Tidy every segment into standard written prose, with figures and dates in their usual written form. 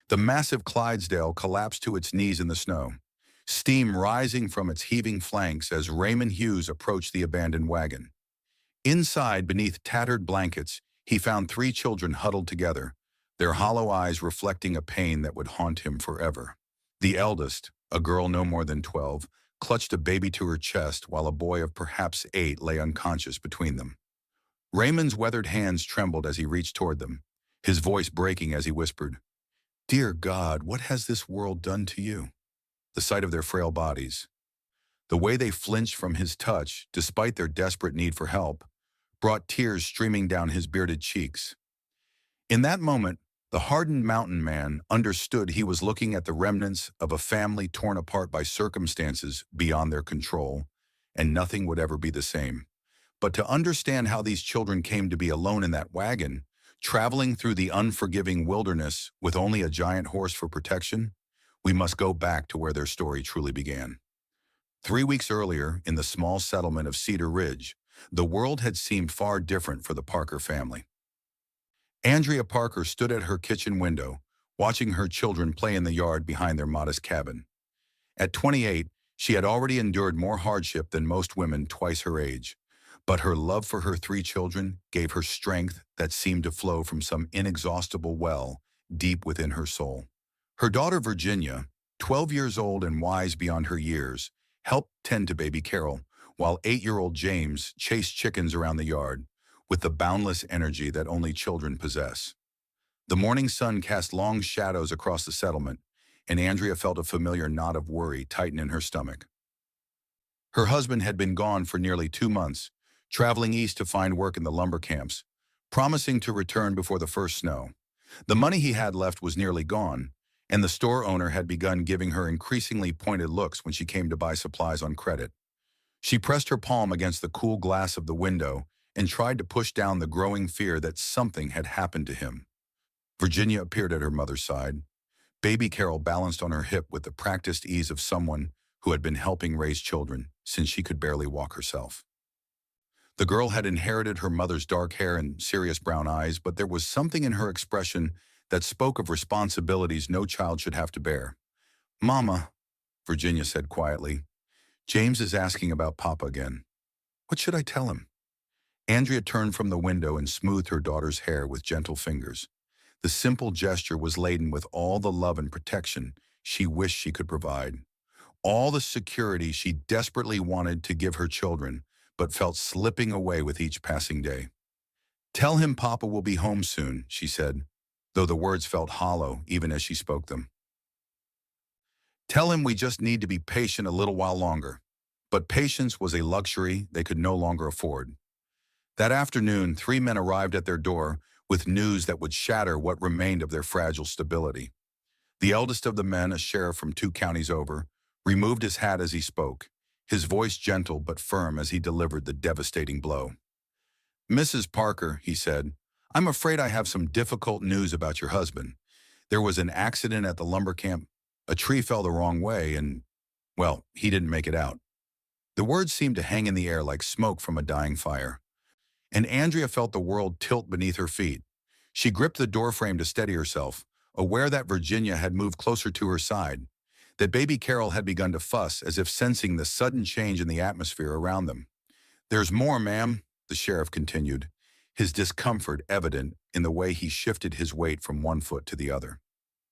The massive Clydesdale collapsed to its knees in the snow, steam rising from its heaving flanks as Raymond Hughes approached the abandoned wagon. Inside, beneath tattered blankets, he found three children huddled together, their hollow eyes reflecting a pain that would haunt him forever. The eldest, a girl no more than 12, clutched a baby to her chest while a boy of perhaps 8 lay unconscious between them. Raymond's weathered hands trembled as he reached toward them, his voice breaking as he whispered, "Dear God, what has this world done to you?" The sight of their frail bodies, the way they flinched from his touch despite their desperate need for help, brought tears streaming down his bearded cheeks. In that moment, the hardened mountain man understood he was looking at the remnants of a family torn apart by circumstances beyond their control, and nothing would ever be the same. But to understand how these children came to be alone in that wagon, traveling through the unforgiving wilderness with only a giant horse for protection, we must go back to where their story truly began. 3 weeks earlier, in the small settlement of Cedar Ridge, the world had seemed far different for the Parker family. Andrea Parker stood at her kitchen window, watching her children play in the yard behind their modest cabin. At 28, she had already endured more hardship than most women twice her age, but her love for her three children gave her strength that seemed to flow from some inexhaustible well deep within her soul. Her daughter Virginia, 12 years old and wise beyond her years, helped tend to baby Carol, while 8-year-old James chased chickens around the yard with the boundless energy that only children possess. The morning sun cast long shadows across the settlement, and Andrea felt a familiar knot of worry tighten in her stomach. Her husband had been gone for nearly 2 months, traveling east to find work in the lumber camps, promising to return before the first snow. The money he had left was nearly gone, and the store owner had begun giving her increasingly pointed looks when she came to buy supplies on credit. She pressed her palm against the cool glass of the window and tried to push down the growing fear that something had happened to him. Virginia appeared at her mother's side. Baby Carol balanced on her hip with the practiced ease of someone who had been helping raise children since she could barely walk herself. The girl had inherited her mother's dark hair and serious brown eyes, but there was something in her expression that spoke of responsibilities no child should have to bear. "Mama," Virginia said quietly, "James is asking about Papa again. What should I tell him?" Andrea turned from the window and smoothed her daughter's hair with gentle fingers. The simple gesture was laden with all the love and protection she wished she could provide, all the security she desperately wanted to give her children, but felt slipping away with each passing day. "Tell him Papa will be home soon," she said, though the words felt hollow even as she spoke them. "Tell him we just need to be patient a little while longer." But patience was a luxury they could no longer afford. That afternoon, 3 men arrived at their door with news that would shatter what remained of their fragile stability. The eldest of the men, a sheriff from 2 counties over, removed his hat as he spoke, his voice gentle but firm as he delivered the devastating blow. "Mrs. Parker," he said, "I'm afraid I have some difficult news about your husband. There was an accident at the lumber camp. A tree fell the wrong way and, well, he didn't make it out." The words seemed to hang in the air like smoke from a dying fire, and Andrea felt the world tilt beneath her feet. She gripped the doorframe to steady herself, aware that Virginia had moved closer to her side, that baby Carol had begun to fuss as if sensing the sudden change in the atmosphere around them. "There's more, ma'am," the sheriff continued, his discomfort evident in the way he shifted his weight from one foot to the other.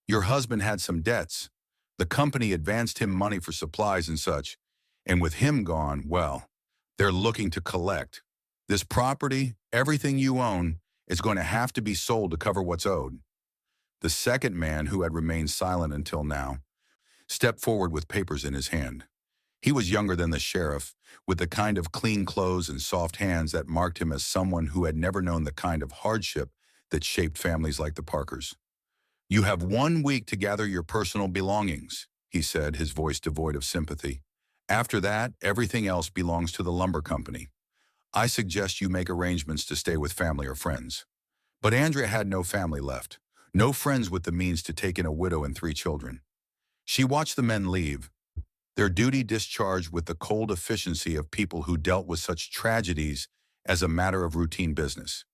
"Your husband had some debts. The company advanced him money for supplies and such, and with him gone, well, they're looking to collect. This property, everything you own, is going to have to be sold to cover what's owed." The second man, who had remained silent until now, stepped forward with papers in his hand. He was younger than the sheriff, with the kind of clean clothes and soft hands that marked him as someone who had never known the kind of hardship that shaped families like the Parkers. "You have 1 week to gather your personal belongings," he said, his voice devoid of sympathy. "After that, everything else belongs to the lumber company. I suggest you make arrangements to stay with family or friends." But Andrea had no family left, no friends with the means to take in a widow and 3 children. She watched the men leave, their duty discharged with the cold efficiency of people who dealt with such tragedies as a matter of routine business.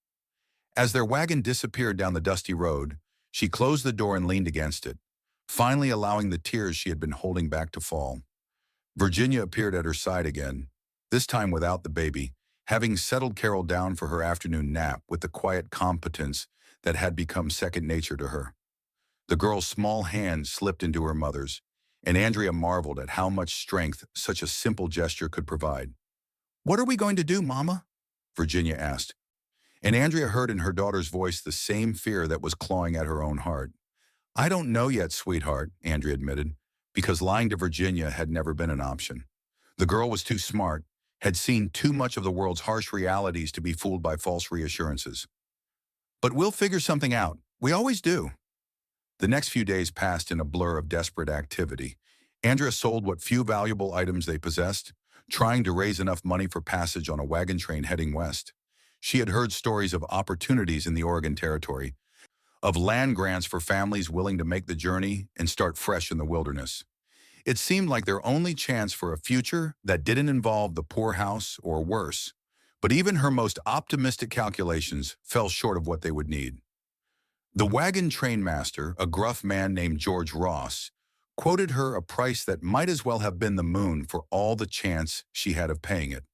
As their wagon disappeared down the dusty road, She closed the door and leaned against it, finally allowing the tears she had been holding back to fall. Virginia appeared at her side again, this time without the baby, having settled Carol down for her afternoon nap with the quiet competence that had become second nature to her. The girl's small hand slipped into her mother's, and Andrea marveled at how much strength such a simple gesture could provide. "What are we going to do, Mama?" Virginia asked, and Andrea heard in her daughter's voice the same fear that was clawing at her own heart. "I don't know yet, sweetheart," Andrea admitted, because lying to Virginia had never been an option. The girl was too smart, had seen too much of the world's harsh realities to be fooled by false reassurances. "But we'll figure something out. We always do." The next few days passed in a blur of desperate activity. Andrea sold what few valuable items they possessed, trying to raise enough money for passage on a wagon train heading west. She had heard stories of opportunities in the Oregon Territory, of land grants for families willing to make the journey and start fresh in the wilderness. It seemed like their only chance for a future that didn't involve the poorhouse or worse. But even her most optimistic calculations fell short of what they would need. The wagon train master, a gruff man named George Ross, quoted her a price that might as well have been the moon for all the chance she had of paying it.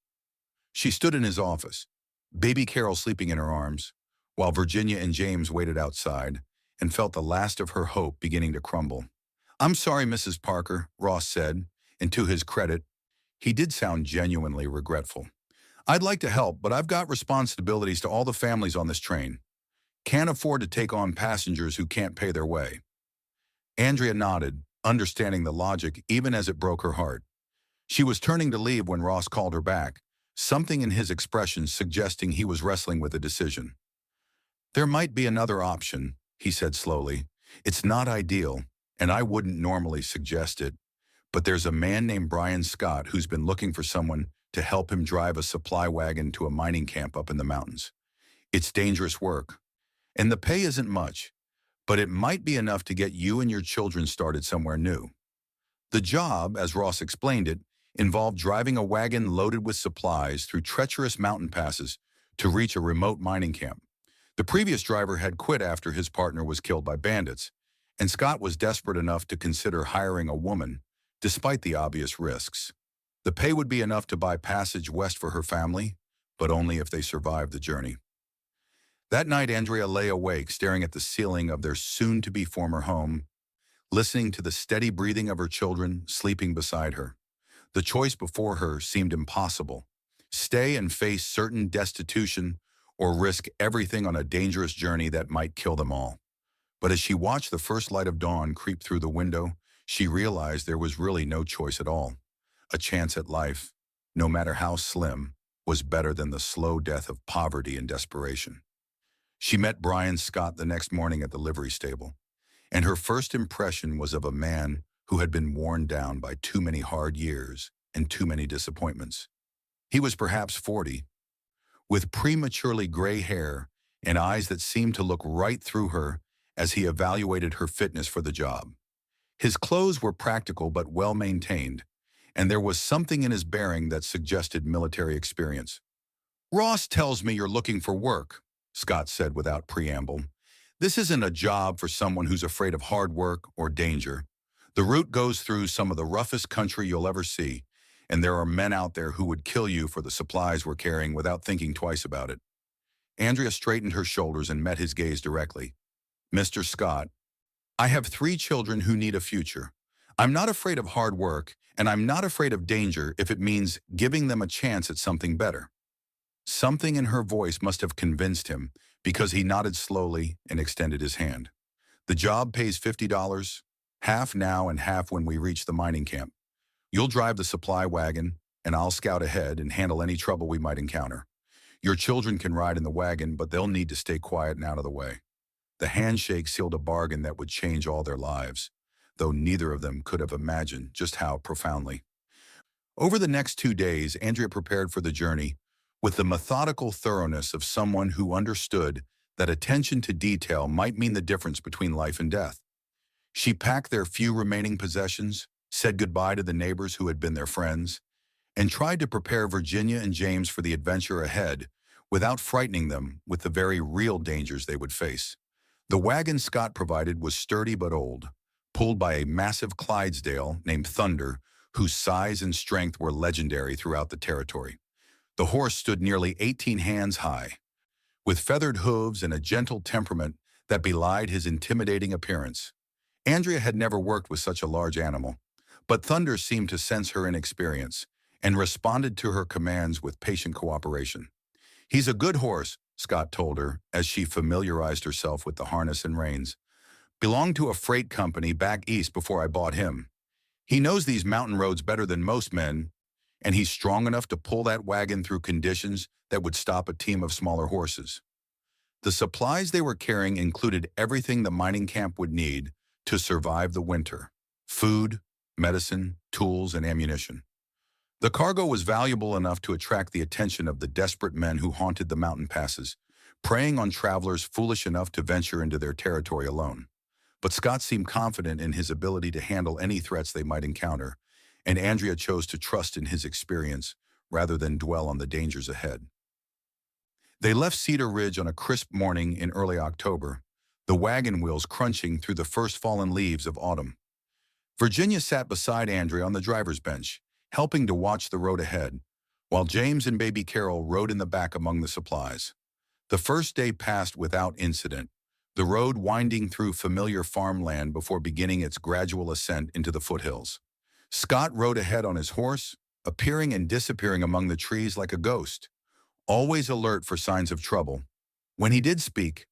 She stood in his office, baby Carol sleeping in her arms, while Virginia and James waited outside, and felt the last of her hope beginning to crumble. "I'm sorry, Mrs. Parker," Ross said, and to his credit, he did sound genuinely regretful. "I'd like to help, but I've got responsibilities to all the families on this train. Can't afford to take on passengers who can't pay their way." Andrea nodded, understanding the logic even as it broke her heart. She was turning to leave when Ross called her back, something in his expression suggesting he was wrestling with a decision. "There might be another option," he said slowly. "It's not ideal, and I wouldn't normally suggest it, but there's a man named Brian Scott who's been looking for someone to help him drive a supply wagon to a mining camp up in the mountains. It's dangerous work, and the pay isn't much, but it might be enough to get you and your children started somewhere new." The job, as Ross explained it, involved driving a wagon loaded with supplies through treacherous mountain passes to reach a remote mining camp. The previous driver had quit after his partner was killed by bandits, and Scott was desperate enough to consider hiring a woman, despite the obvious risks. The pay would be enough to buy passage west for her family, but only if they survived the journey. That night, Andrea lay awake, staring at the ceiling of their soon-to-be former home, listening to the steady breathing of her children sleeping beside her. The choice before her seemed impossible: stay and face certain destitution, or risk everything on a dangerous journey that might kill them all. But as she watched the first light of dawn creep through the window, she realized there was really no choice at all. A chance at life, no matter how slim, was better than the slow death of poverty and desperation. She met Brian Scott the next morning at the livery stable, and her first impression was of a man who had been worn down by too many hard years and too many disappointments. He was perhaps 40, with prematurely gray hair and eyes that seemed to look right through her as he evaluated her fitness for the job. His clothes were practical but well-maintained, and there was something in his bearing that suggested military experience. "Ross tells me you're looking for work," Scott said without preamble. "This isn't a job for someone who's afraid of hard work or danger. The route goes through some of the roughest country you'll ever see, and there are men out there who would kill you for the supplies we're carrying without thinking twice about it." Andrea straightened her shoulders and met his gaze directly. "Mr. Scott, I have 3 children who need a future. I'm not afraid of hard work, and I'm not afraid of danger if it means giving them a chance at something better." Something in her voice must have convinced him, because he nodded slowly and extended his hand. "The job pays $50, half now and half when we reach the mining camp. You'll drive the supply wagon, and I'll scout ahead and handle any trouble we might encounter. Your children can ride in the wagon, but they'll need to stay quiet and out of the way." The handshake sealed a bargain that would change all their lives, though neither of them could have imagined just how profoundly. Over the next 2 days, Andrea prepared for the journey with the methodical thoroughness of someone who understood that attention to detail might mean the difference between life and death. She packed their few remaining possessions, said goodbye to the neighbors who had been their friends, and tried to prepare Virginia and James for the adventure ahead without frightening them with the very real dangers they would face. The wagon Scott provided was sturdy but old, pulled by a massive Clydesdale named Thunder, whose size and strength were legendary throughout the territory. The horse stood nearly 18 hands high, with feathered hooves and a gentle temperament that belied his intimidating appearance. Andrea had never worked with such a large animal, but Thunder seemed to sense her inexperience and responded to her commands with patient cooperation. "He's a good horse," Scott told her as she familiarized herself with the harness and reins. "Belonged to a freight company back east before I bought him. He knows these mountain roads better than most men, and he's strong enough to pull that wagon through conditions that would stop a team of smaller horses." The supplies they were carrying included everything the mining camp would need to survive the winter: food, medicine, tools, and ammunition. The cargo was valuable enough to attract the attention of the desperate men who haunted the mountain passes, preying on travelers foolish enough to venture into their territory alone. But Scott seemed confident in his ability to handle any threats they might encounter, and Andrea chose to trust in his experience rather than dwell on the dangers ahead. They left Cedar Ridge on a crisp morning in early October, the wagon wheels crunching through the first fallen leaves of autumn. Virginia sat beside Andrea on the driver's bench, helping to watch the road ahead, while James and baby Carol rode in the back among the supplies. The first day passed without incident, the road winding through familiar farmland before beginning its gradual ascent into the foothills. Scott rode ahead on his horse, appearing and disappearing among the trees like a ghost, always alert for signs of trouble. When he did speak,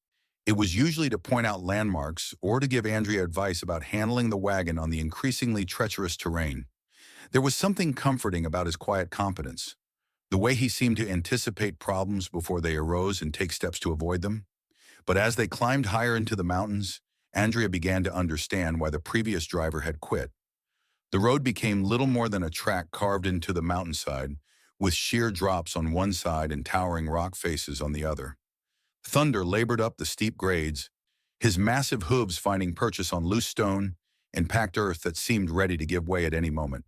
it was usually to point out landmarks or to give Andrea advice about handling the wagon on the increasingly treacherous terrain. There was something comforting about his quiet competence, the way he seemed to anticipate problems before they arose and take steps to avoid them. But as they climbed higher into the mountains, Andrea began to understand why the previous driver had quit. The road became little more than a track carved into the mountainside, with sheer drops on one side and towering rock faces on the other. Thunder labored up the steep grades, his massive hooves finding purchase on loose stone and packed earth that seemed ready to give way at any moment.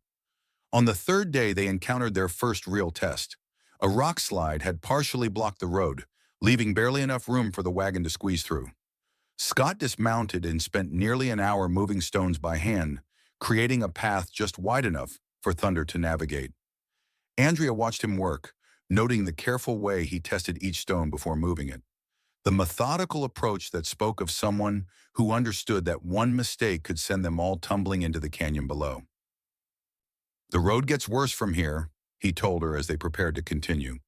On the third day, they encountered their first real test. A rock slide had partially blocked the road, leaving barely enough room for the wagon to squeeze through. Scott dismounted and spent nearly an hour moving stones by hand, creating a path just wide enough for Thunder to navigate. Andrea watched him work, noting the careful way he tested each stone before moving it. The methodical approach that spoke of someone who understood that one mistake could send them all tumbling into the canyon below. "The road gets worse from here," he told her as they prepared to continue.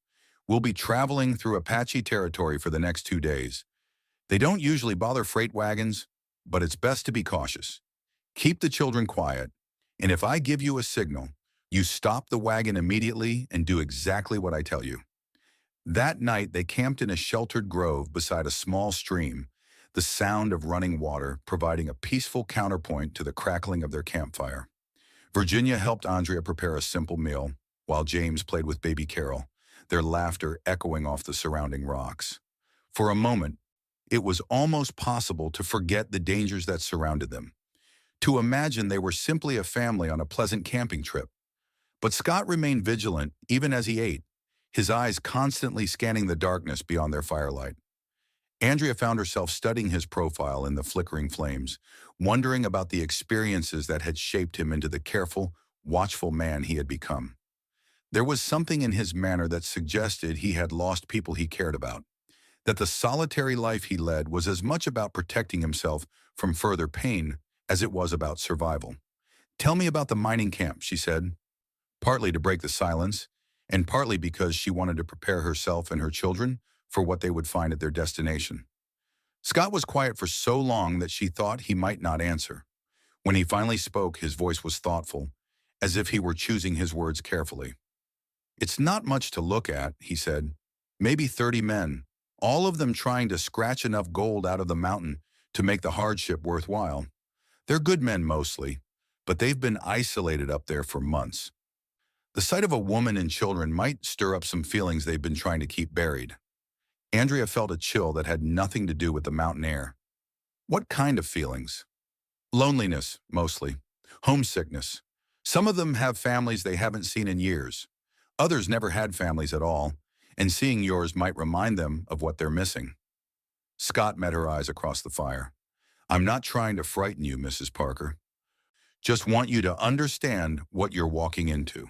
"We'll be traveling through Apache territory for the next 2 days. They don't usually bother freight wagons, but it's best to be cautious. Keep the children quiet, and if I give you a signal, you stop the wagon immediately and do exactly what I tell you." That night, they camped in a sheltered grove beside a small stream, the sound of running water providing a peaceful counterpoint to the crackling of their campfire. Virginia helped Andrea prepare a simple meal, while James played with baby Carol, their laughter echoing off the surrounding rocks. For a moment, it was almost possible to forget the dangers that surrounded them, to imagine they were simply a family on a pleasant camping trip. But Scott remained vigilant even as he ate, his eyes constantly scanning the darkness beyond their firelight. Andrea found herself studying his profile in the flickering flames, wondering about the experiences that had shaped him into the careful, watchful man he had become. There was something in his manner that suggested he had lost people he cared about, that the solitary life he led was as much about protecting himself from further pain as it was about survival. "Tell me about the mining camp," she said, partly to break the silence, and partly because she wanted to prepare herself and her children for what they would find at their destination. Scott was quiet for so long that she thought he might not answer. When he finally spoke, his voice was thoughtful, as if he were choosing his words carefully. "It's not much to look at," he said. "Maybe 30 men, all of them trying to scratch enough gold out of the mountain to make the hardship worthwhile. They're good men mostly, but they've been isolated up there for months. The sight of a woman and children might stir up some feelings they've been trying to keep buried." Andrea felt a chill that had nothing to do with the mountain air. "What kind of feelings?" "Loneliness, mostly. Homesickness. Some of them have families they haven't seen in years. Others never had families at all, and seeing yours might remind them of what they're missing." Scott met her eyes across the fire. I'm not trying to frighten you, Mrs. Parker. Just want you to understand what you're walking into.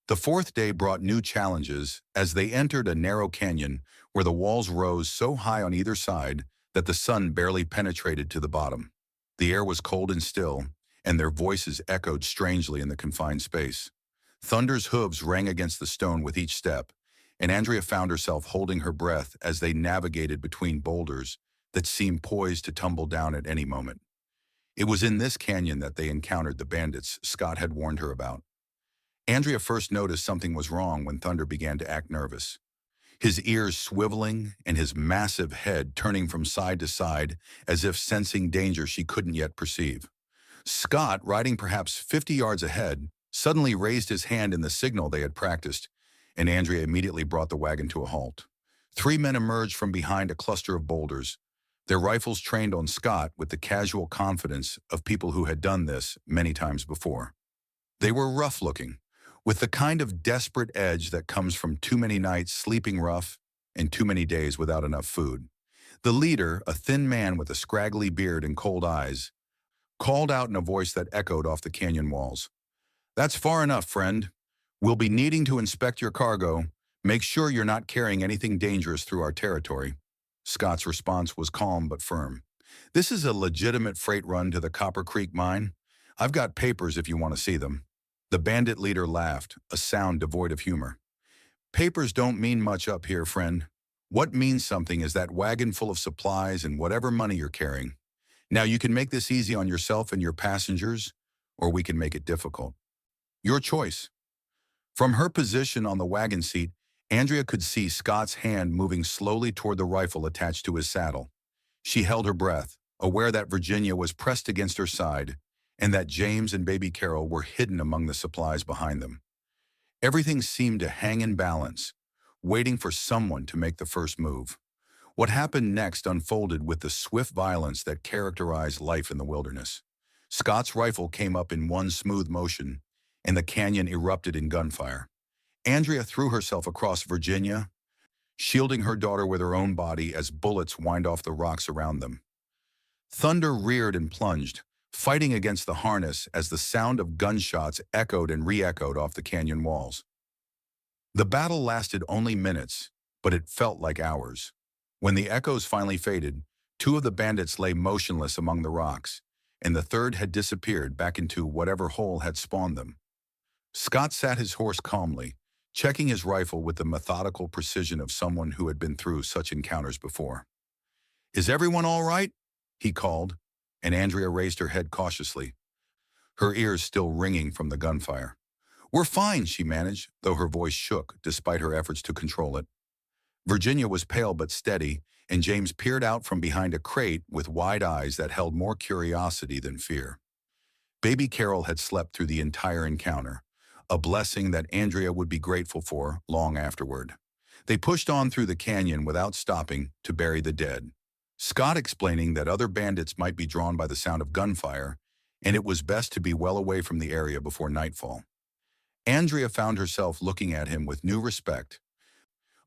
The fourth day brought new challenges as they entered a narrow canyon where the walls rose so high on either side that the sun barely penetrated to the bottom. The air was cold and still, and their voices echoed strangely in the confined space. Thunder's hooves rang against the stone with each step, and Andrea found herself holding her breath as they navigated between boulders that seemed poised to tumble down at any moment. It was in this canyon that they encountered the bandits Scott had warned her about. Andrea first noticed something was wrong when Thunder began to act nervous. His ears swiveling and his massive head turning from side to side as if sensing danger she couldn't yet perceive. Scott, riding perhaps 50 yards ahead, suddenly raised his hand in the signal they had practiced, and Andrea immediately brought the wagon to a halt. Three men emerged from behind a cluster of boulders, their rifles trained on Scott with the casual confidence of people who had done this many times before. They were rough-looking, with the kind of desperate edge that comes from too many nights sleeping rough and too many days without enough food. The leader, a thin man with a scraggly beard and cold eyes, called out in a voice that echoed off the canyon walls. That's far enough, friend. We'll be needing to inspect your cargo. Make sure you're not carrying anything dangerous through our territory. Scott's response was calm but firm. This is a legitimate freight run to the Copper Creek mine. I've got papers if you want to see them. The bandit leader laughed, a sound devoid of humor. Papers don't mean much up here, friend. What means something is that wagon full of supplies and whatever money you're carrying. Now you can make this easy on yourself and your passengers, or we can make it difficult. Your choice. From her position on the wagon seat, Andrea could see Scott's hand moving slowly toward the rifle attached to his saddle. She held her breath, aware that Virginia was pressed against her side, and that James and baby Carol were hidden among the supplies behind them. Everything seemed to hang in balance, waiting for someone to make the first move. What happened next unfolded with the swift violence that characterized life in the wilderness. Scott's rifle came up in one smooth motion, and the canyon erupted in gunfire. Andrea threw herself across Virginia, shielding her daughter with her own body as bullets whined off the rocks around them. Thunder reared and plunged, fighting against the harness as the sound of gunshots echoed and re-echoed off the canyon walls. The battle lasted only minutes, but it felt like hours. When the echoes finally faded, two of the bandits lay motionless among the rocks, and the third had disappeared back into whatever hole had spawned them. Scott sat his horse calmly, checking his rifle with the methodical precision of someone who had been through such encounters before. "Is everyone all right?" he called, and Andrea raised her head cautiously, her ears still ringing from the gunfire. "We're fine," she managed, though her voice shook despite her efforts to control it. Virginia was pale but steady, and James peered out from behind a crate with wide eyes that held more curiosity than fear. Baby Carol had slept through the entire encounter, a blessing that Andrea would be grateful for long afterward. They pushed on through the canyon without stopping to bury the dead, Scott explaining that other bandits might be drawn by the sound of gunfire, and it was best to be well away from the area before nightfall. Andrea found herself looking at him with new respect,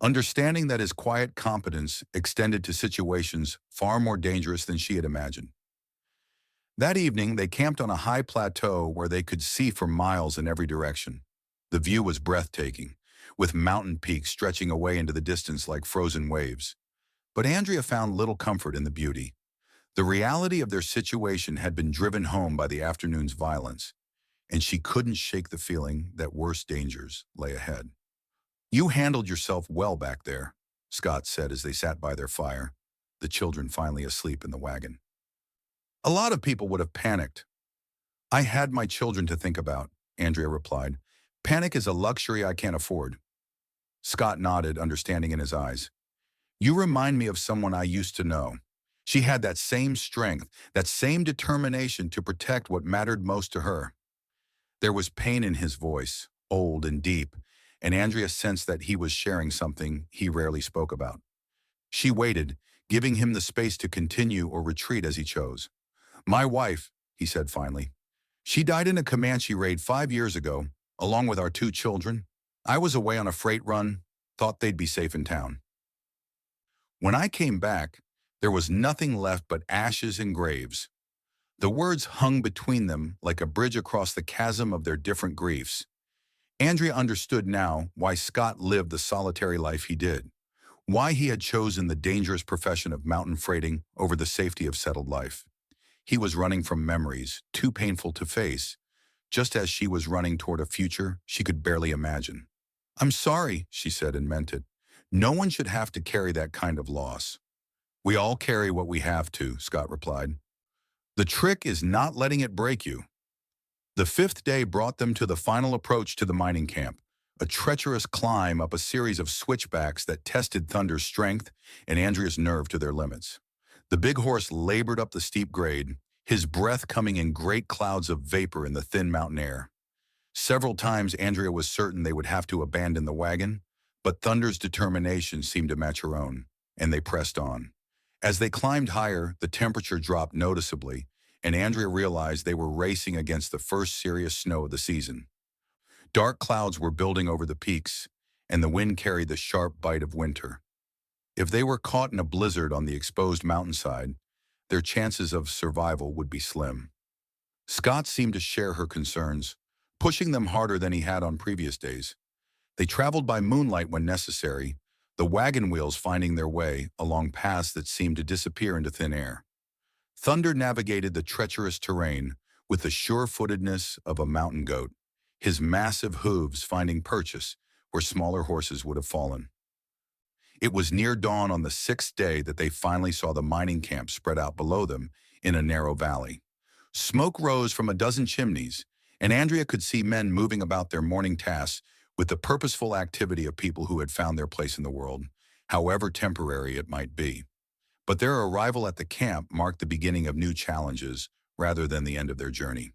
understanding that his quiet competence extended to situations far more dangerous than she had imagined. That evening, they camped on a high plateau where they could see for miles in every direction. The view was breathtaking, with mountain peaks stretching away into the distance like frozen waves. But Andrea found little comfort in the beauty. The reality of their situation had been driven home by the afternoon's violence, and she couldn't shake the feeling that worse dangers lay ahead. "You handled yourself well back there," Scott said as they sat by their fire, the children finally asleep in the wagon. "A lot of people would have panicked." "I had my children to think about," Andrea replied. "Panic is a luxury I can't afford." Scott nodded, understanding in his eyes. "You remind me of someone I used to know. She had that same strength, that same determination to protect what mattered most to her." There was pain in his voice, old and deep, and Andrea sensed that he was sharing something he rarely spoke about. She waited, giving him the space to continue or retreat as he chose. "My wife," he said finally. "She died in a Comanche raid 5 years ago, along with our 2 children. I was away on a freight run, thought they'd be safe in town. When I came back, There was nothing left but ashes and graves. The words hung between them like a bridge across the chasm of their different griefs. Andrea understood now why Scott lived the solitary life he did, why he had chosen the dangerous profession of mountain freighting over the safety of settled life. He was running from memories, too painful to face, just as she was running toward a future she could barely imagine. "I'm sorry," she said and meant it. "No one should have to carry that kind of loss." "We all carry what we have to," Scott replied. "The trick is not letting it break you." The fifth day brought them to the final approach to the mining camp, a treacherous climb up a series of switchbacks that tested Thunder's strength and Andrea's nerve to their limits. The big horse labored up the steep grade, his breath coming in great clouds of vapor in the thin mountain air. Several times Andrea was certain they would have to abandon the wagon, but Thunder's determination seemed to match her own, and they pressed on. As they climbed higher, the temperature dropped noticeably, and Andrea realized they were racing against the first serious snow of the season. Dark clouds were building over the peaks, and the wind carried the sharp bite of winter. If they were caught in a blizzard on the exposed mountainside, their chances of survival would be slim. Scott seemed to share her concerns, pushing them harder than he had on previous days. They traveled by moonlight when necessary, the wagon wheels finding their way along paths that seemed to disappear into thin air. Thunder navigated the treacherous terrain with the sure-footedness of a mountain goat, his massive hooves finding purchase where smaller horses would have fallen. It was near dawn on the sixth day that they finally saw the mining camp spread out below them in a narrow valley. Smoke rose from a dozen chimneys, and Andrea could see men moving about their morning tasks with the purposeful activity of people who had found their place in the world, however temporary it might be. But their arrival at the camp marked the beginning of new challenges rather than the end of their journey.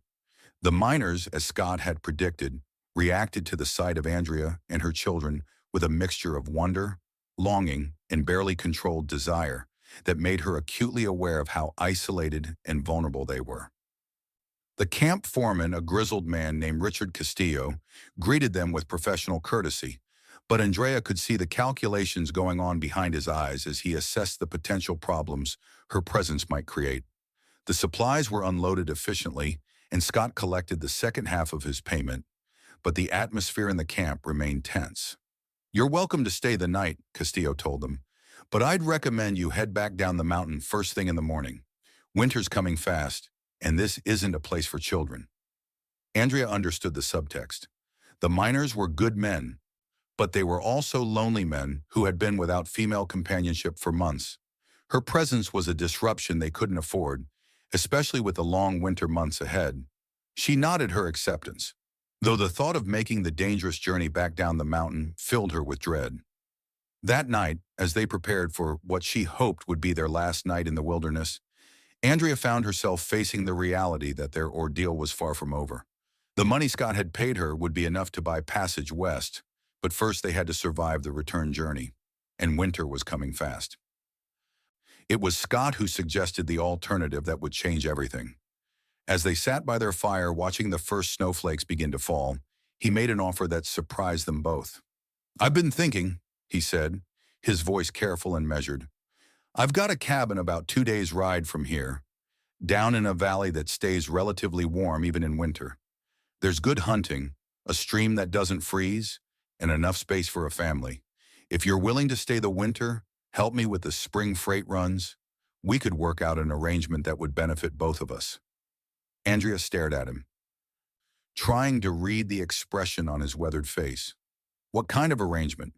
The miners, as Scott had predicted, reacted to the sight of Andrea and her children with a mixture of wonder, longing, and barely controlled desire that made her acutely aware of how isolated and vulnerable they were. The camp foreman, a grizzled man named Richard Castillo, greeted them with professional courtesy, but Andrea could see the calculations going on behind his eyes as he assessed the potential problems her presence might create. The supplies were unloaded efficiently, and Scott collected the second half of his payment, but the atmosphere in the camp remained tense. "You're welcome to stay the night," Castillo told them, "but I'd recommend you head back down the mountain first thing in the morning. Winter's coming fast, and this isn't a place for children." Andrea understood the subtext. The miners were good men, but they were also lonely men who had been without female companionship for months. Her presence was a disruption they couldn't afford, especially with the long winter months ahead. She nodded her acceptance, though the thought of making the dangerous journey back down the mountain filled her with dread. That night, as they prepared for what she hoped would be their last night in the wilderness, Andrea found herself facing the reality that their ordeal was far from over. The money Scott had paid her would be enough to buy passage west, but first they had to survive the return journey, and winter was coming fast. It was Scott who suggested the alternative that would change everything. As they sat by their fire watching the first snowflakes begin to fall, he made an offer that surprised them both. "I've been thinking," he said, his voice careful and measured. "I've got a cabin about 2 days' ride from here, down in a valley that stays relatively warm even in winter. There's good hunting, a stream that doesn't freeze, and enough space for a family. If you're willing to stay the winter, help me with the spring freight runs, we could work out an arrangement that would benefit both of us." Andrea stared at him, trying to read the expression on his weathered face. "What kind of arrangement?"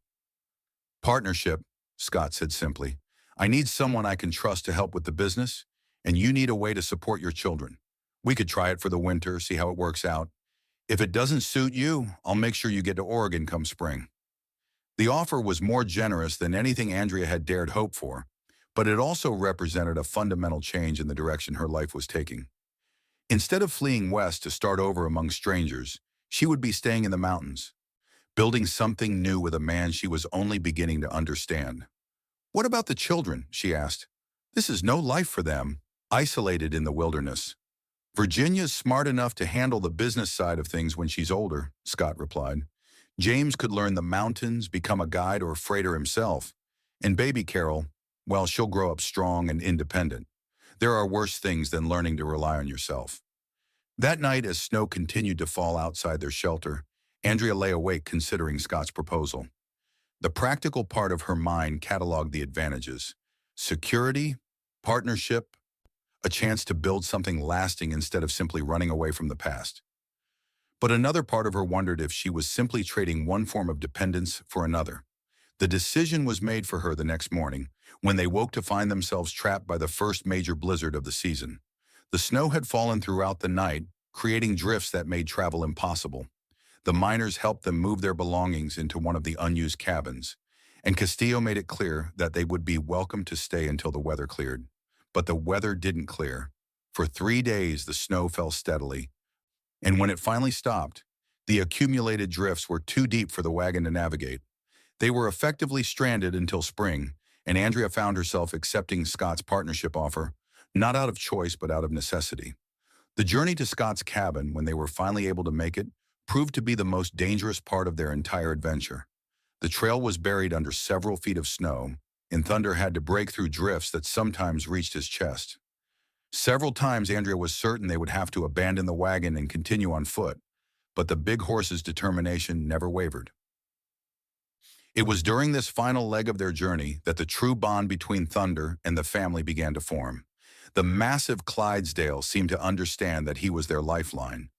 "Partnership," Scott said simply. "I need someone I can trust to help with the business, and you need a way to support your children. We could try it for the winter, see how it works out. If it doesn't suit you, I'll make sure you get to Oregon come spring." The offer was more generous than anything Andrea had dared hope for, but it also represented a fundamental change in the direction her life was taking. Instead of fleeing west to start over among strangers, she would be staying in the mountains, building something new with a man she was only beginning to understand. "What about the children?" she asked. "This is no life for them, isolated in the wilderness." "Virginia's smart enough to handle the business side of things when she's older," Scott replied. "James could learn the mountains, become a guide or freighter himself. And baby Carol, well, she'll grow up strong and independent. There are worse things than learning to rely on yourself. That night, as snow continued to fall outside their shelter, Andrea lay awake considering Scott's proposal. The practical part of her mind cataloged the advantages: security, partnership, a chance to build something lasting instead of simply running away from the past. But another part of her wondered if she was simply trading one form of dependence for another. The decision was made for her the next morning, when they woke to find themselves trapped by the first major blizzard of the season. The snow had fallen throughout the night, creating drifts that made travel impossible. The miners helped them move their belongings into one of the unused cabins, and Castillo made it clear that they would be welcome to stay until the weather cleared. But the weather didn't clear. For 3 days, the snow fell steadily, and when it finally stopped, the accumulated drifts were too deep for the wagon to navigate. They were effectively stranded until spring, and Andrea found herself accepting Scott's partnership offer, not out of choice but out of necessity. The journey to Scott's cabin, when they were finally able to make it, proved to be the most dangerous part of their entire adventure. The trail was buried under several feet of snow, and Thunder had to break through drifts that sometimes reached his chest. Several times Andrea was certain they would have to abandon the wagon and continue on foot, but the big horse's determination never wavered. It was during this final leg of their journey that the true bond between Thunder and the family began to form. The massive Clydesdale seemed to understand that he was their lifeline,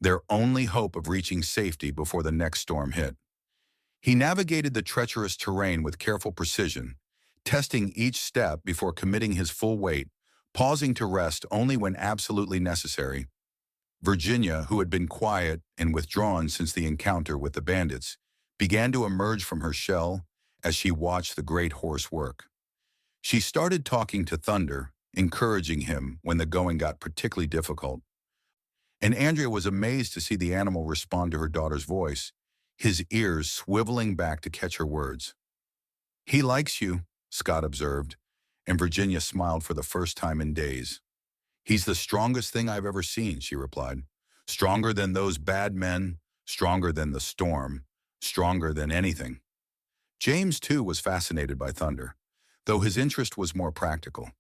their only hope of reaching safety before the next storm hit. He navigated the treacherous terrain with careful precision, testing each step before committing his full weight, pausing to rest only when absolutely necessary. Virginia, who had been quiet and withdrawn since the encounter with the bandits, began to emerge from her shell as she watched the great horse work. She started talking to Thunder, encouraging him when the going got particularly difficult. And Andrea was amazed to see the animal respond to her daughter's voice, his ears swiveling back to catch her words. "He likes you," Scott observed, and Virginia smiled for the first time in days. "He's the strongest thing I've ever seen," she replied. "Stronger than those bad men, stronger than the storm, stronger than anything." James, too, was fascinated by Thunder, though his interest was more practical.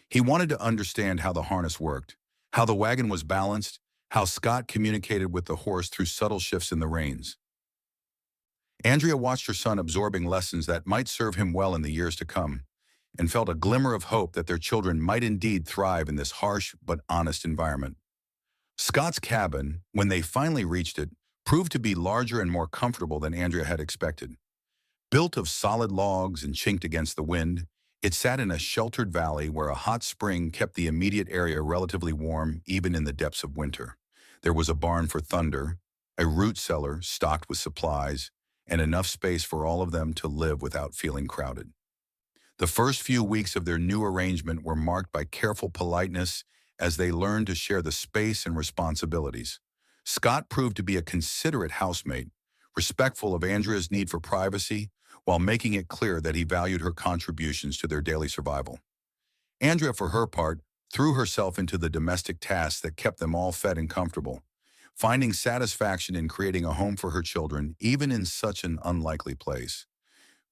He wanted to understand how the harness worked, how the wagon was balanced, how Scott communicated with the horse through subtle shifts in the reins. Andrea watched her son absorbing lessons that might serve him well in the years to come, and felt a glimmer of hope that their children might indeed thrive in this harsh but honest environment. Scott's cabin, when they finally reached it, proved to be larger and more comfortable than Andrea had expected. Built of solid logs and chinked against the wind, it sat in a sheltered valley where a hot spring kept the immediate area relatively warm even in the depths of winter. There was a barn for Thunder, a root cellar stocked with supplies, and enough space for all of them to live without feeling crowded. The first few weeks of their new arrangement were marked by careful politeness as they learned to share the space and responsibilities. Scott proved to be a considerate housemate, respectful of Andrea's need for privacy, while making it clear that he valued her contributions to their daily survival. Andrea, for her part, threw herself into the domestic tasks that kept them all fed and comfortable, finding satisfaction in creating a home for her children, even in such an unlikely place.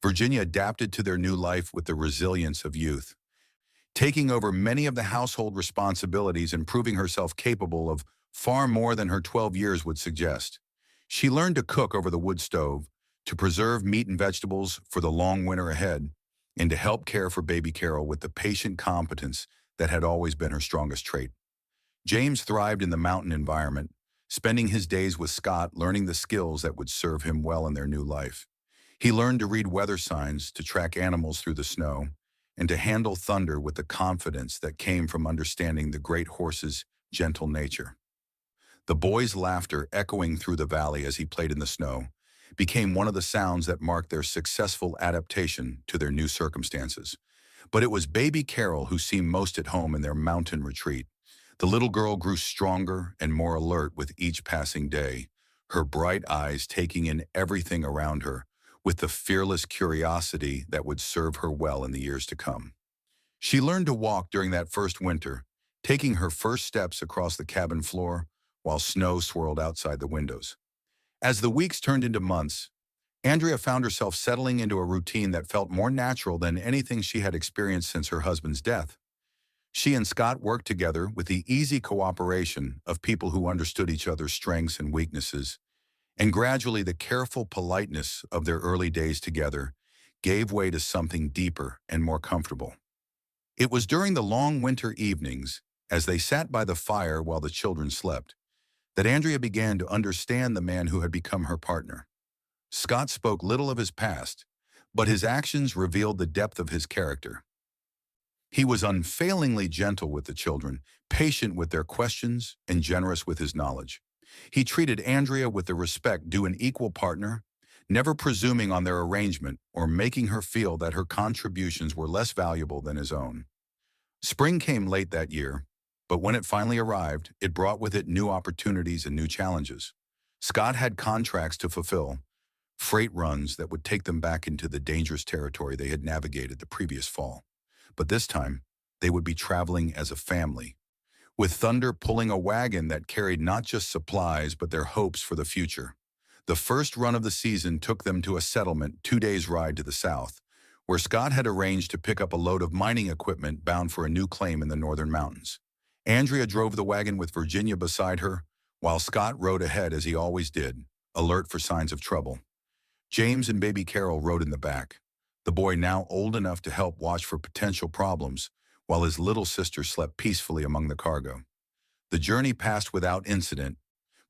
Virginia adapted to their new life with the resilience of youth, taking over many of the household responsibilities and proving herself capable of far more than her 12 years would suggest. She learned to cook over the wood stove, to preserve meat and vegetables for the long winter ahead, and to help care for baby Carol with the patient competence that had always been her strongest trait. James thrived in the mountain environment, spending his days with Scott learning the skills that would serve him well in their new life. He learned to read weather signs, to track animals through the snow, and to handle Thunder with the confidence that came from understanding the great horse's gentle nature. The boy's laughter, echoing through the valley as he played in the snow, became one of the sounds that marked their successful adaptation to their new circumstances. But it was baby Carol who seemed most at home in their mountain retreat. The little girl grew stronger and more alert with each passing day, her bright eyes taking in everything around her with the fearless curiosity that would serve her well in the years to come. She learned to walk during that first winter, taking her first steps across the cabin floor while snow swirled outside the windows. As the weeks turned into months, Andrea found herself settling into a routine that felt more natural than anything she had experienced since her husband's death. She and Scott worked together with the easy cooperation of people who understood each other's strengths and weaknesses, and gradually the careful politeness of their early days together gave way to something deeper and more comfortable. It was during the long winter evenings, as they sat by the fire while the children slept, that Andrea began to understand the man who had become her partner. Scott spoke little of his past, but his actions revealed the depth of his character. He was unfailingly gentle with the children, patient with their questions, and generous with his knowledge. He treated Andrea with the respect due an equal partner, never presuming on their arrangement or making her feel that her contributions were less valuable than his own. Spring came late that year, but when it finally arrived, it brought with it new opportunities and new challenges. Scott had contracts to fulfill, freight runs that would take them back into the dangerous territory they had navigated the previous fall. But this time, they would be traveling as a family, with Thunder pulling a wagon that carried not just supplies but their hopes for the future. The first run of the season took them to a settlement 2 days' ride to the south, where Scott had arranged to pick up a load of mining equipment bound for a new claim in the northern mountains. Andrea drove the wagon with Virginia beside her, while Scott rode ahead as he always did, alert for signs of trouble. James and baby Carol rode in the back, the boy now old enough to help watch for potential problems, while his little sister slept peacefully among the cargo. The journey passed without incident,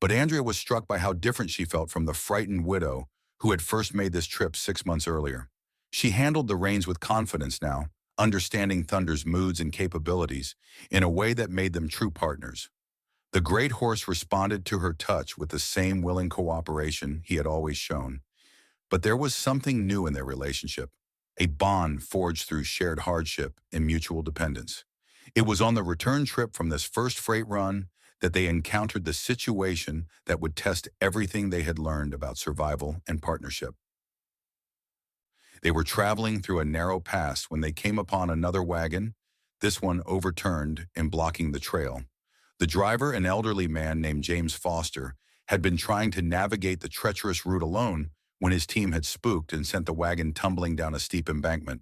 but Andrea was struck by how different she felt from the frightened widow who had first made this trip 6 months earlier. She handled the reins with confidence now, understanding Thunder's moods and capabilities in a way that made them true partners. The great horse responded to her touch with the same willing cooperation he had always shown. But there was something new in their relationship, a bond forged through shared hardship and mutual dependence. It was on the return trip from this first freight run that they encountered the situation that would test everything they had learned about survival and partnership. They were traveling through a narrow pass when they came upon another wagon, this one overturned and blocking the trail. The driver, an elderly man named James Foster, had been trying to navigate the treacherous route alone when his team had spooked and sent the wagon tumbling down a steep embankment.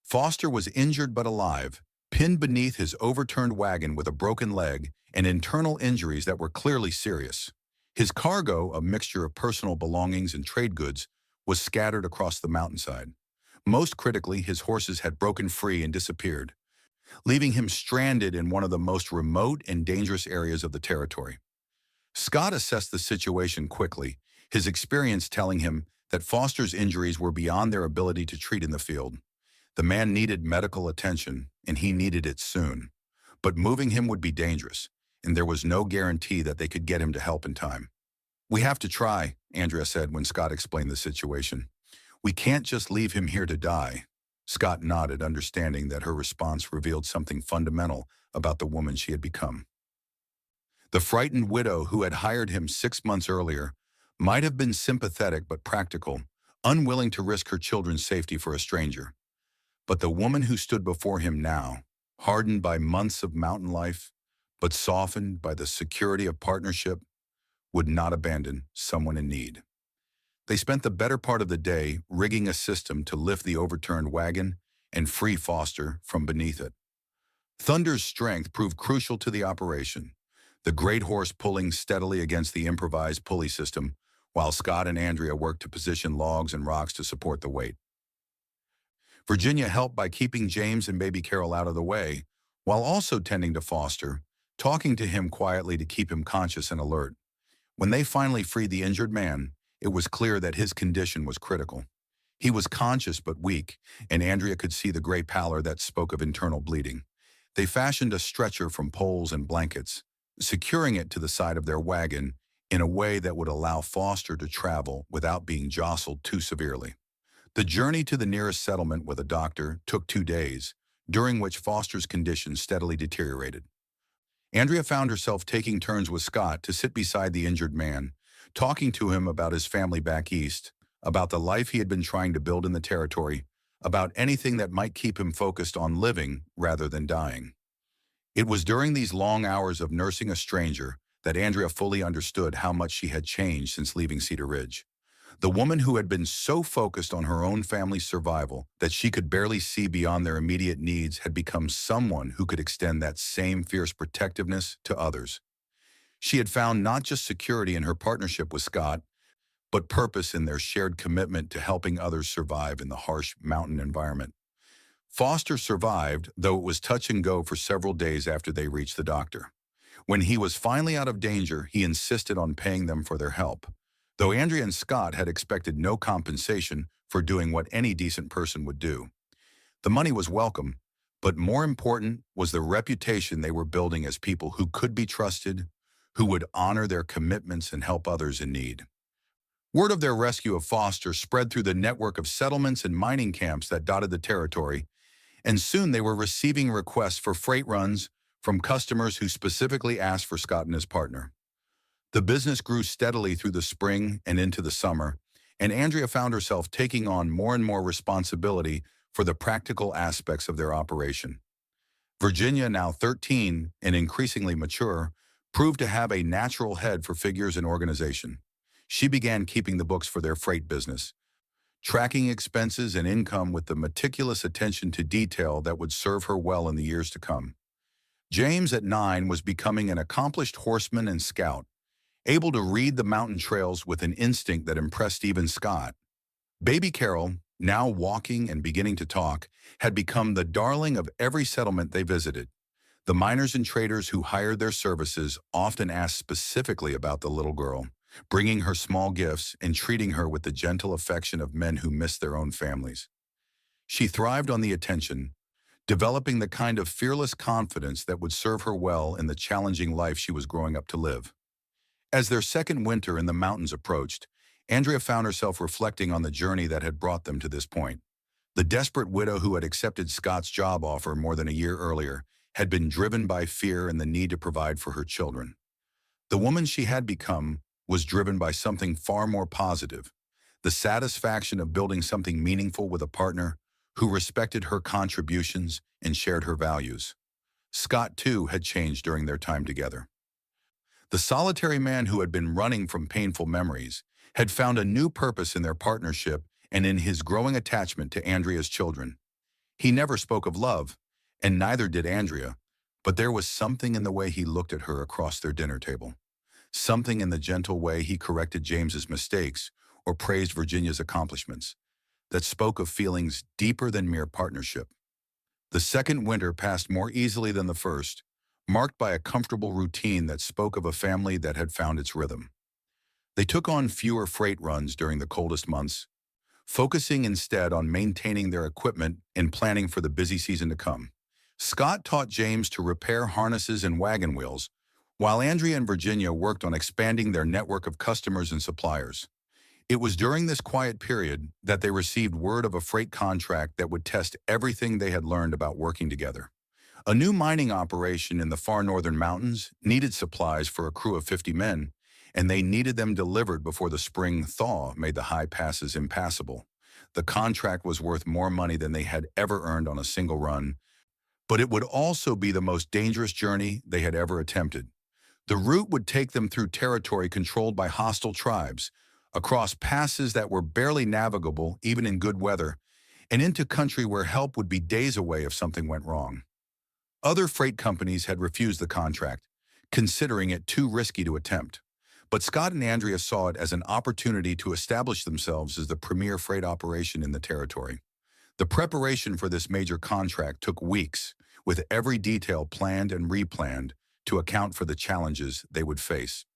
Foster was injured but alive, pinned beneath his overturned wagon with a broken leg and internal injuries that were clearly serious. His cargo, a mixture of personal belongings and trade goods, was scattered across the mountainside. Most critically, his horses had broken free and disappeared, leaving him stranded in one of the most remote and dangerous areas of the territory. Scott assessed the situation quickly, his experience telling him that Foster's injuries were beyond their ability to treat in the field. The man needed medical attention, and he needed it soon. But moving him would be dangerous, and there was no guarantee that they could get him to help in time. "We have to try," Andrea said when Scott explained the situation. "We can't just leave him here to die." Scott nodded, understanding that her response revealed something fundamental about the woman she had become. The frightened widow who had hired him 6 months earlier might have been sympathetic but practical, unwilling to risk her children's safety for a stranger. But the woman who stood before him now, hardened by months of mountain life, but softened by the security of partnership, would not abandon someone in need. They spent the better part of the day rigging a system to lift the overturned wagon and free Foster from beneath it. Thunder's strength proved crucial to the operation, the great horse pulling steadily against the improvised pulley system, while Scott and Andrea worked to position logs and rocks to support the weight. Virginia helped by keeping James and baby Carol out of the way, while also tending to Foster, talking to him quietly to keep him conscious and alert. When they finally freed the injured man, it was clear that his condition was critical. He was conscious but weak, and Andrea could see the gray pallor that spoke of internal bleeding. They fashioned a stretcher from poles and blankets, securing it to the side of their wagon in a way that would allow Foster to travel without being jostled too severely. The journey to the nearest settlement with a doctor took 2 days, during which Foster's condition steadily deteriorated. Andrea found herself taking turns with Scott to sit beside the injured man, talking to him about his family back east, about the life he had been trying to build in the territory, about anything that might keep him focused on living rather than dying. It was during these long hours of nursing a stranger that Andrea fully understood how much she had changed since leaving Cedar Ridge. The woman who had been so focused on her own family's survival that she could barely see beyond their immediate needs had become someone who could extend that same fierce protectiveness to others. She had found not just security in her partnership with Scott, but purpose in their shared commitment to helping others survive in the harsh mountain environment. Foster survived, though it was touch and go for several days after they reached the doctor. When he was finally out of danger, he insisted on paying them for their help, though Andrea and Scott had expected no compensation for doing what any decent person would do. The money was welcome, but more important was the reputation they were building as people who could be trusted, who would honor their commitments and help others in need. Word of their rescue of Foster spread through the network of settlements and mining camps that dotted the territory, and soon they were receiving requests for freight runs from customers who specifically asked for Scott and his partner. The business grew steadily through the spring and into the summer, and Andrea found herself taking on more and more responsibility for the practical aspects of their operation. Virginia, now 13 and increasingly mature, proved to have a natural head for figures and organization. She began keeping the books for their freight business, tracking expenses and income with the meticulous attention to detail that would serve her well in the years to come. James, at 9, was becoming an accomplished horseman and scout, able to read the mountain trails with an instinct that impressed even Scott. Baby Carol, now walking and beginning to talk, had become the darling of every settlement they visited. The miners and traders who hired their services often asked specifically about the little girl, bringing her small gifts and treating her with the gentle affection of men who miss their own families. She thrived on the attention, developing the kind of fearless confidence that would serve her well in the challenging life she was growing up to live. As their second winter in the mountains approached, Andrea found herself reflecting on the journey that had brought them to this point. The desperate widow who had accepted Scott's job offer more than a year earlier had been driven by fear and the need to provide for her children. The woman she had become was driven by something far more positive, the satisfaction of building something meaningful with a partner who respected her contributions and shared her values. Scott, too, had changed during their time together. The solitary man who had been running from painful memories had found a new purpose in their partnership and in his growing attachment to Andrea's children. He never spoke of love, and neither did Andrea, but there was something in the way he looked at her across their dinner table, something in the gentle way he corrected James's mistakes or praised Virginia's accomplishments, that spoke of feelings deeper than mere partnership. The second winter passed more easily than the first, marked by a comfortable routine that spoke of a family that had found its rhythm. They took on fewer freight runs during the coldest months, focusing instead on maintaining their equipment and planning for the busy season to come. Scott taught James to repair harnesses and wagon wheels, while Andrea and Virginia worked on expanding their network of customers and suppliers. It was during this quiet period that they received word of a freight contract that would test everything they had learned about working together. A new mining operation in the far northern mountains needed supplies for a crew of 50 men, and they needed them delivered before the spring thaw made the high passes impassable. The contract was worth more money than they had ever earned on a single run, but it would also be the most dangerous journey they had ever attempted. The route would take them through territory controlled by hostile tribes, across passes that were barely navigable even in good weather, and into country where help would be days away if something went wrong. Other freight companies had refused the contract, considering it too risky to attempt. But Scott and Andrea saw it as an opportunity to establish themselves as the premier freight operation in the territory. The preparation for this major contract took weeks, with every detail planned and replanned to account for the challenges they would face.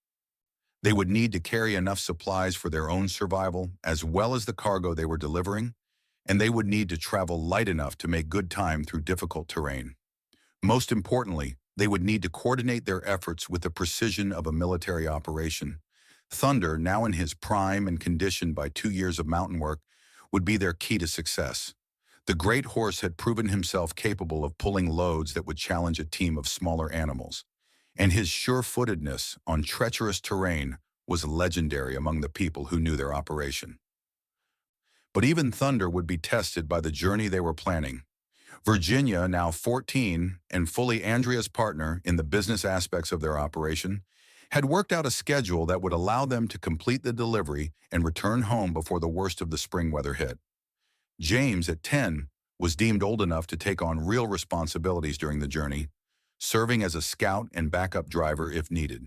They would need to carry enough supplies for their own survival as well as the cargo they were delivering, and they would need to travel light enough to make good time through difficult terrain. Most importantly, they would need to coordinate their efforts with the precision of a military operation. Thunder, now in his prime and conditioned by 2 years of mountain work, would be their key to success. The great horse had proven himself capable of pulling loads that would challenge a team of smaller animals, and his sure-footedness on treacherous terrain was legendary among the people who knew their operation. But even Thunder would be tested by the journey they were planning. Virginia, now 14 and fully Andrea's partner in the business aspects of their operation, had worked out a schedule that would allow them to complete the delivery and return home before the worst of the spring weather hit. James, at 10, was deemed old enough to take on real responsibilities during the journey, serving as a scout and backup driver if needed.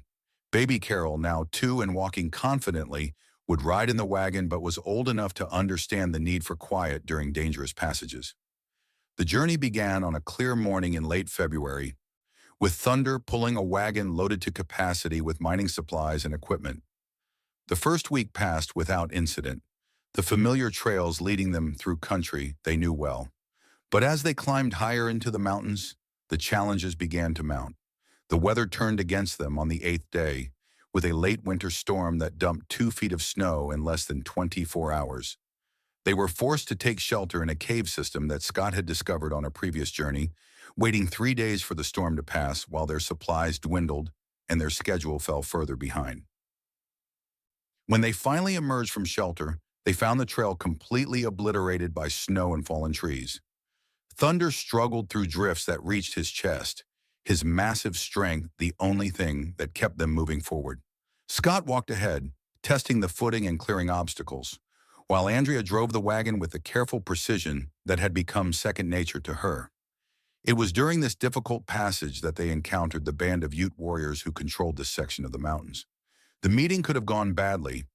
Baby Carol, now 2 and walking confidently, would ride in the wagon but was old enough to understand the need for quiet during dangerous passages. The journey began on a clear morning in late February, with Thunder pulling a wagon loaded to capacity with mining supplies and equipment. The first week passed without incident, the familiar trails leading them through country they knew well. But as they climbed higher into the mountains, the challenges began to mount. The weather turned against them on the 8th day, with a late winter storm that dumped 2 feet of snow in less than 24 hours. They were forced to take shelter in a cave system that Scott had discovered on a previous journey, waiting 3 days for the storm to pass while their supplies dwindled and their schedule fell further behind. When they finally emerged from shelter, they found the trail completely obliterated by snow and fallen trees. Thunder struggled through drifts that reached his chest, his massive strength the only thing that kept them moving forward. Scott walked ahead, testing the footing and clearing obstacles, while Andrea drove the wagon with a careful precision that had become second nature to her. It was during this difficult passage that they encountered the band of Ute warriors who controlled this section of the mountains. The meeting could have gone badly,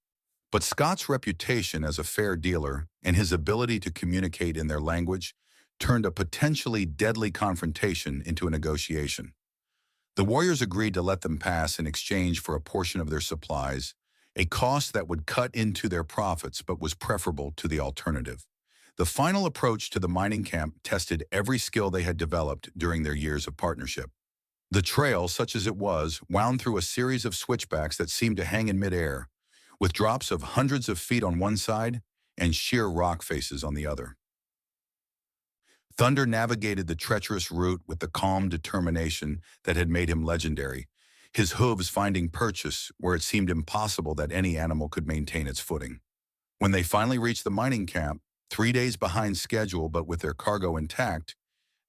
but Scott's reputation as a fair dealer and his ability to communicate in their language turned a potentially deadly confrontation into a negotiation. The warriors agreed to let them pass in exchange for a portion of their supplies, a cost that would cut into their profits but was preferable to the alternative. The final approach to the mining camp tested every skill they had developed during their years of partnership. The trail, such as it was, wound through a series of switchbacks that seemed to hang in midair, with drops of hundreds of feet on one side and sheer rock faces on the other. Thunder navigated the treacherous route with the calm determination that had made him legendary, his hooves finding purchase where it seemed impossible that any animal could maintain its footing. When they finally reached the mining camp, 3 days behind schedule but with their cargo intact,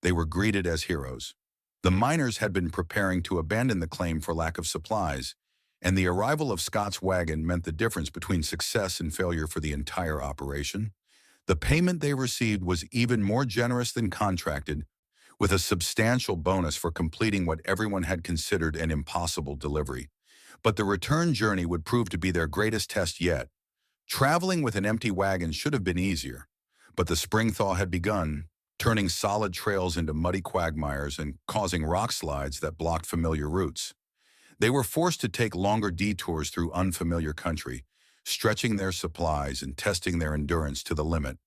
they were greeted as heroes. The miners had been preparing to abandon the claim for lack of supplies, and the arrival of Scott's wagon meant the difference between success and failure for the entire operation. The payment they received was even more generous than contracted, with a substantial bonus for completing what everyone had considered an impossible delivery. But the return journey would prove to be their greatest test yet. Traveling with an empty wagon should have been easier, but the spring thaw had begun, turning solid trails into muddy quagmires and causing rock slides that blocked familiar routes. They were forced to take longer detours through unfamiliar country, stretching their supplies and testing their endurance to the limit.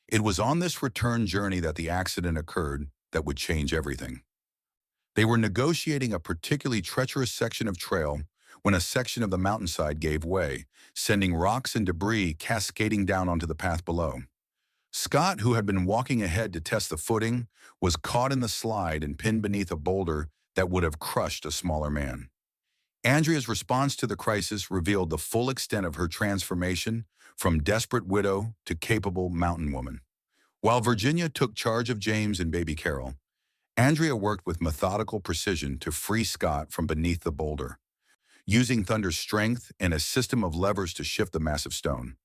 It was on this return journey that the accident occurred that would change everything. They were negotiating a particularly treacherous section of trail when a section of the mountainside gave way, sending rocks and debris cascading down onto the path below. Scott, who had been walking ahead to test the footing, was caught in the slide and pinned beneath a boulder that would have crushed a smaller man. Andrea's response to the crisis revealed the full extent of her transformation from desperate widow to capable mountain woman. While Virginia took charge of James and baby Carol, Andrea worked with methodical precision to free Scott from beneath the boulder, using Thunder's strength and a system of levers to shift the massive stone.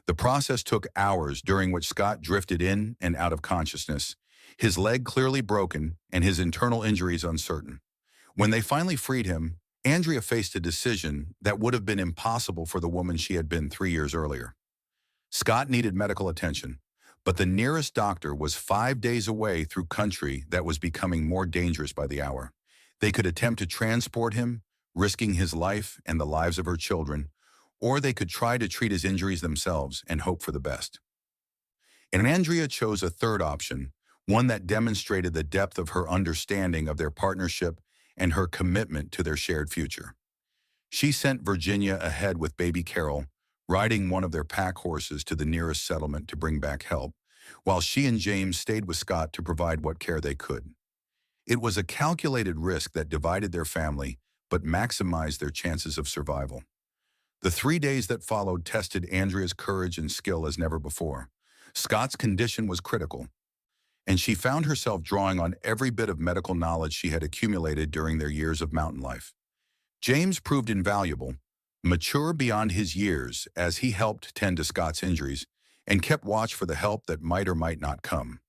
The process took hours, during which Scott drifted in and out of consciousness, his leg clearly broken and his internal injuries uncertain. When they finally freed him, Andrea faced a decision that would have been impossible for the woman she had been 3 years earlier. Scott needed medical attention, but the nearest doctor was 5 days away through country that was becoming more dangerous by the hour. They could attempt to transport him, risking his life and the lives of her children, or they could try to treat his injuries themselves and hope for the best. And Andrea chose a third option, one that demonstrated the depth of her understanding of their partnership and her commitment to their shared future. She sent Virginia ahead with baby Carol, riding one of their pack horses to the nearest settlement to bring back help, while she and James stayed with Scott to provide what care they could. It was a calculated risk that divided their family, but maximized their chances of survival. The 3 days that followed tested Andrea's courage and skill as never before. Scott's condition was critical, and she found herself drawing on every bit of medical knowledge she had accumulated during their years of mountain life. James proved invaluable, mature beyond his years as he helped tend to Scott's injuries and kept watch for the help that might or might not come.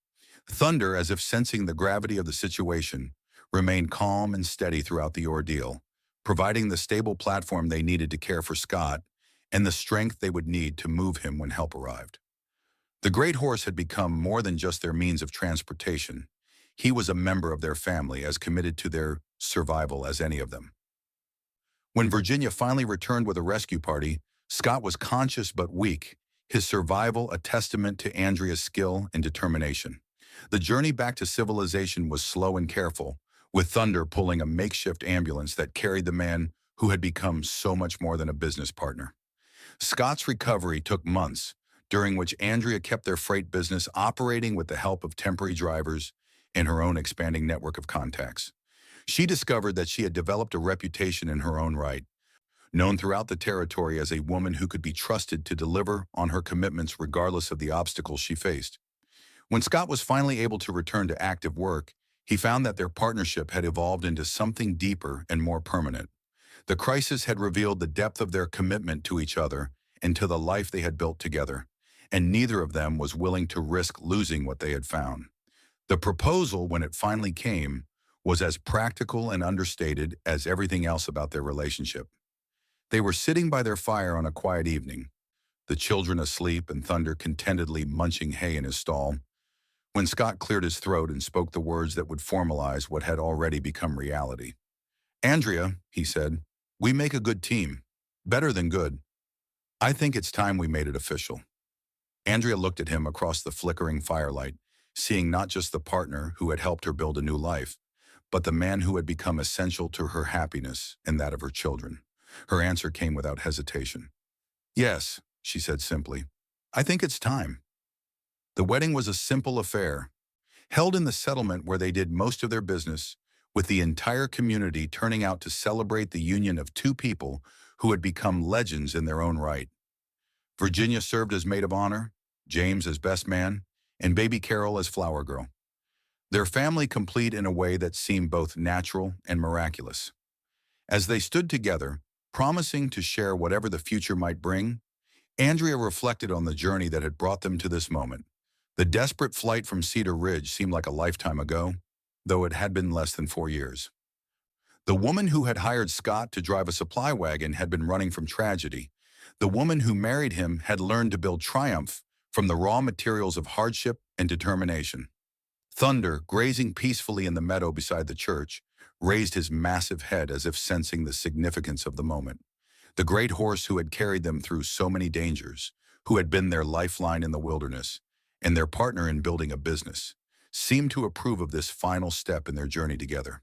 Thunder, as if sensing the gravity of the situation, remained calm and steady throughout the ordeal, providing the stable platform they needed to care for Scott and the strength they would need to move him when help arrived. The great horse had become more than just their means of transportation. He was a member of their family, as committed to their survival as any of them. When Virginia finally returned with a rescue party, Scott was conscious but weak, his survival a testament to Andrea's skill and determination. The journey back to civilization was slow and careful, with Thunder pulling a makeshift ambulance that carried the man who had become so much more than a business partner. Scott's recovery took months, during which Andrea kept their freight business operating with the help of temporary drivers and her own expanding network of contacts. She discovered that she had developed a reputation in her own right, known throughout the territory as a woman who could be trusted to deliver on her commitments regardless of the obstacles she faced. When Scott was finally able to return to active work, he found that their partnership had evolved into something deeper and more permanent. The crisis had revealed the depth of their commitment to each other and to the life they had built together, and neither of them was willing to risk losing what they had found. The proposal, when it finally came, was as practical and understated as everything else about their relationship. They were sitting by their fire on a quiet evening, the children asleep and Thunder contentedly munching hay in his stall, when Scott cleared his throat and spoke the words that would formalize what had already become reality. "Andrea," he said, "we make a good team. Better than good. I think it's time we made it official." Andrea looked at him across the flickering firelight, seeing not just the partner who had helped her build a new life, but the man who had become essential to her happiness and that of her children. Her answer came without hesitation. "Yes," she said simply. "I think it's time." The wedding was a simple affair, held in the settlement where they did most of their business, with the entire community turning out to celebrate the union of two people who had become legends in their own right. Virginia served as maid of honor, James as best man, and baby Carol as flower girl. Their family complete in a way that seemed both natural and miraculous. As they stood together, promising to share whatever the future might bring, Andrea reflected on the journey that had brought them to this moment. The desperate flight from Cedar Ridge seemed like a lifetime ago, though it had been less than 4 years. The woman who had hired Scott to drive a supply wagon had been running from tragedy. The woman who married him had learned to build triumph from the raw materials of hardship and determination. Thunder, grazing peacefully in the meadow beside the church, raised his massive head as if sensing the significance of the moment. The great horse who had carried them through so many dangers, who had been their lifeline in the wilderness, and their partner in building a business, seemed to approve of this final step in their journey together.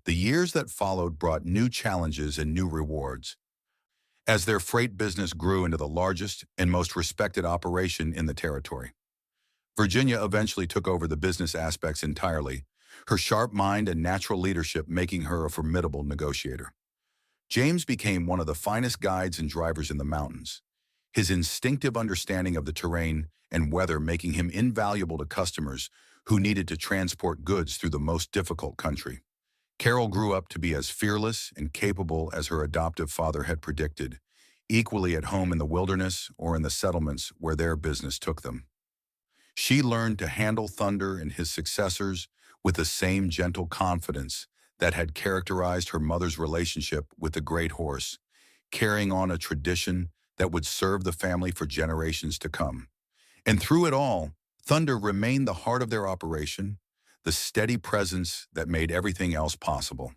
The years that followed brought new challenges and new rewards. As their freight business grew into the largest and most respected operation in the territory, Virginia eventually took over the business aspects entirely, her sharp mind and natural leadership making her a formidable negotiator. James became one of the finest guides and drivers in the mountains, his instinctive understanding of the terrain and weather making him invaluable to customers who needed to transport goods through the most difficult country. Carol grew up to be as fearless and capable as her adoptive father had predicted, equally at home in the wilderness or in the settlements where their business took them. She learned to handle Thunder and his successors with the same gentle confidence that had characterized her mother's relationship with the great horse, carrying on a tradition that would serve the family for generations to come. And through it all, Thunder remained the heart of their operation, the steady presence that made everything else possible.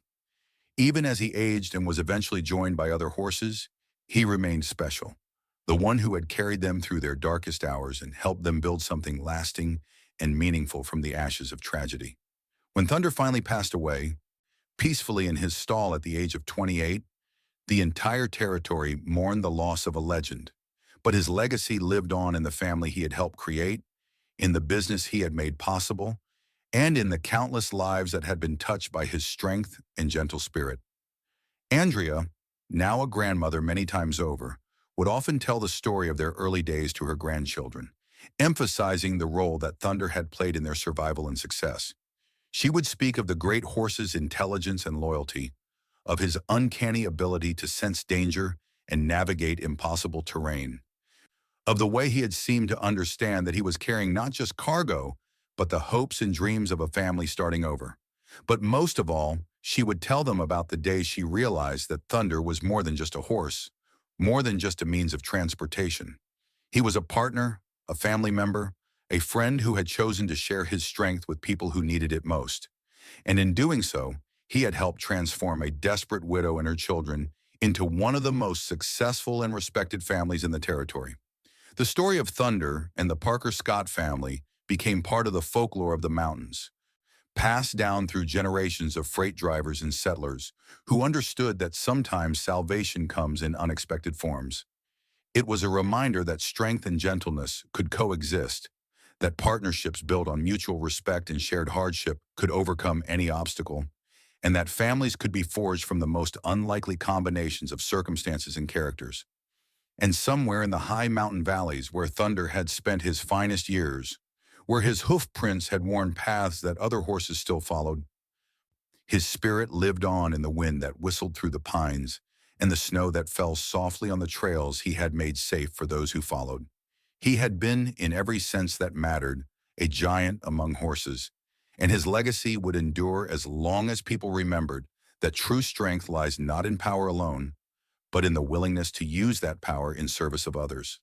Even as he aged and was eventually joined by other horses, he remained special, the one who had carried them through their darkest hours and helped them build something lasting and meaningful from the ashes of tragedy. When Thunder finally passed away, peacefully in his stall at the age of 28, the entire territory mourned the loss of a legend, but his legacy lived on in the family he had helped create, in the business he had made possible, and in the countless lives that had been touched by his strength and gentle spirit. Andrea, now a grandmother many times over, would often tell the story of their early days to her grandchildren, emphasizing the role that Thunder had played in their survival and success. She would speak of the great horse's intelligence and loyalty, of his uncanny ability to sense danger and navigate impossible terrain, of the way he had seemed to understand that he was carrying not just cargo, but the hopes and dreams of a family starting over. But most of all, she would tell them about the day she realized that Thunder was more than just a horse, more than just a means of transportation. He was a partner, a family member, a friend who had chosen to share his strength with people who needed it most. And in doing so, he had helped transform a desperate widow and her children into one of the most successful and respected families in the territory. The story of Thunder and the Parker Scott family became part of the folklore of the mountains, passed down through generations of freight drivers and settlers who understood that sometimes salvation comes in unexpected forms. It was a reminder that strength and gentleness could coexist, that partnerships built on mutual respect and shared hardship could overcome any obstacle, and that families could be forged from the most unlikely combinations of circumstances and characters. And somewhere in the high mountain valleys where Thunder had spent his finest years, where his hoof prints had worn paths that other horses still followed, his spirit lived on in the wind that whistled through the pines and the snow that fell softly on the trails he had made safe for those who followed. He had been, in every sense that mattered, a giant among horses, and his legacy would endure as long as people remembered that true strength lies not in power alone, but in the willingness to use that power in service of others.